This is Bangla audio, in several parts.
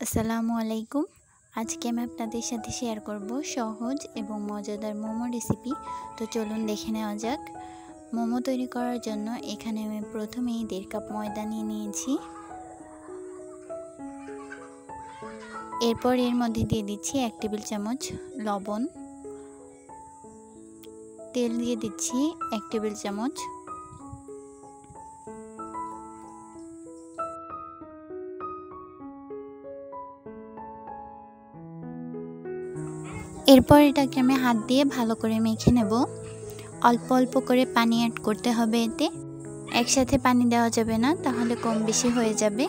আসসালামু আলাইকুম। আজকে আমি আপনাদের সাথে শেয়ার করব সহজ এবং মজাদার মোমো রেসিপি। তো চলুন দেখে নেওয়া যাক। মোমো তৈরি করার জন্য এখানে আমি প্রথমেই 1.5 কাপ ময়দা নিয়ে নিয়েছি। এরপর এর মধ্যে দিয়ে দিচ্ছি 1 টেবিল চামচ লবণ, তেল দিয়ে দিচ্ছি 1 টেবিল চামচ, এরপর এটাকে আমি হাত দিয়ে ভালো করে মেখে নেব। অল্প অল্প করে পানি অ্যাড করতে হবে, এতে একসাথে পানি দেওয়া যাবে না, তাহলে কম বেশি হয়ে যাবে।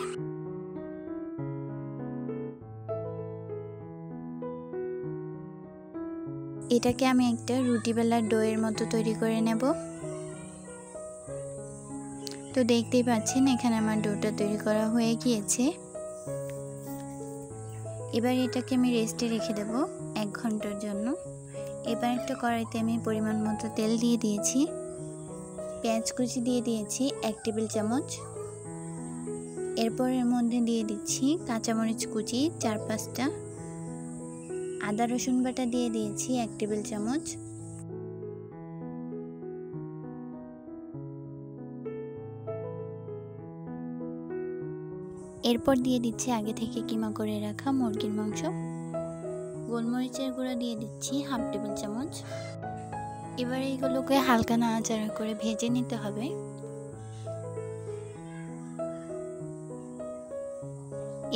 এটাকে আমি একটা রুটি বেলার ডোয়ের মতো তৈরি করে নেব। তো দেখতেই পাচ্ছেন এখানে আমার ডোটা তৈরি করা হয়ে গিয়েছে। এবার এটাকে আমি রেস্টে রেখে দেব 1 ঘন্টার জন্য। এবার একটা কড়াইতে আমি পরিমাণ মতো তেল দিয়ে দিয়েছি, পেঁয়াজ কুচি দিয়ে দিয়েছি 1 টেবিল চামচ। এরপর এর মধ্যে দিয়ে দিচ্ছি কাঁচামরিচ কুচি 4-5টা, আদা রসুন বাটা দিয়ে দিয়েছি 1 টেবিল চামচ, এরপর দিয়ে দিচ্ছি আগে থেকে কিমা করে রাখা মুরগির মাংস। গোলমরিচের গুঁড়া দিয়ে দিচ্ছি 1/2 টেবিল চামচ। এবার এইগুলোকে হালকা নাড়াচাড়া করে ভেজে নিতে হবে।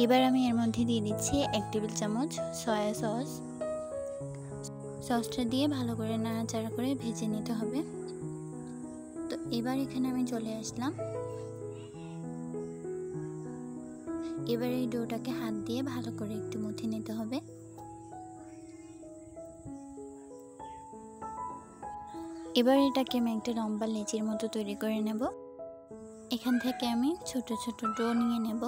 এবার আমি এর মধ্যে দিয়ে দিচ্ছি 1 টেবিল চামচ সয়া সস। সসটা দিয়ে ভালো করে নাড়াচাড়া করে ভেজে নিতে হবে। তো এবার এখানে আমি চলে আসলাম। এবার এই ডোটাকে হাত দিয়ে ভালো করে একটু মুথে নিতে হবে। এবার এটাকে আমি একটা লম্বা লেচির মতো তৈরি করে নেব। এখান থেকে আমি ছোট ছোট ডো নিয়ে নেব।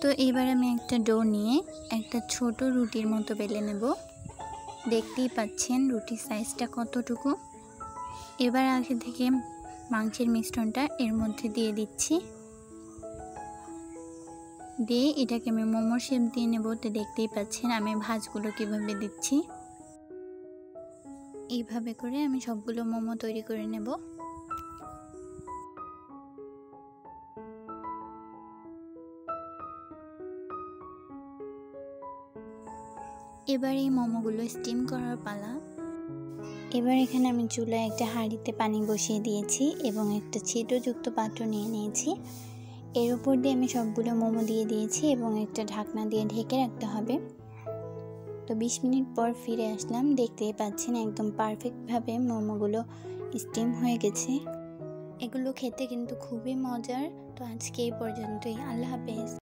তো এবার আমি একটা ডো নিয়ে একটা ছোট রুটির মতো বেলে নেব। দেখতেই পাচ্ছেন রুটির সাইজটা কতটুকু। এবার আগে থেকে মাংসের মিশ্রণটা এর মধ্যে দিয়ে দিচ্ছি, দিয়ে এটাকে আমি মোমোর শেপ দিয়ে নেব। তো দেখতেই পাচ্ছেন আমি ভাঁজগুলো কিভাবে দিচ্ছি। এইভাবে করে আমি সবগুলো মোমো তৈরি করে নেব। এবার এই মোমোগুলো স্টিম করার পালা। এবার এখানে আমি চুলায় একটা হাঁড়িতে পানি বসিয়ে দিয়েছি এবং একটা ছিদ্রযুক্ত পাত্র নিয়ে নিয়েছি। এর উপর দিয়ে আমি সবগুলো মোমো দিয়ে দিয়েছি এবং একটা ঢাকনা দিয়ে ঢেকে রাখতে হবে। তো 20 মিনিট পর ফিরে আসলাম। দেখতেই পাচ্ছেন একদম পারফেক্টভাবে মোমোগুলো স্টিম হয়ে গেছে। এগুলো খেতে কিন্তু খুবই মজার। তো আজকে এই পর্যন্তই। আল্লাহ হাফেজ।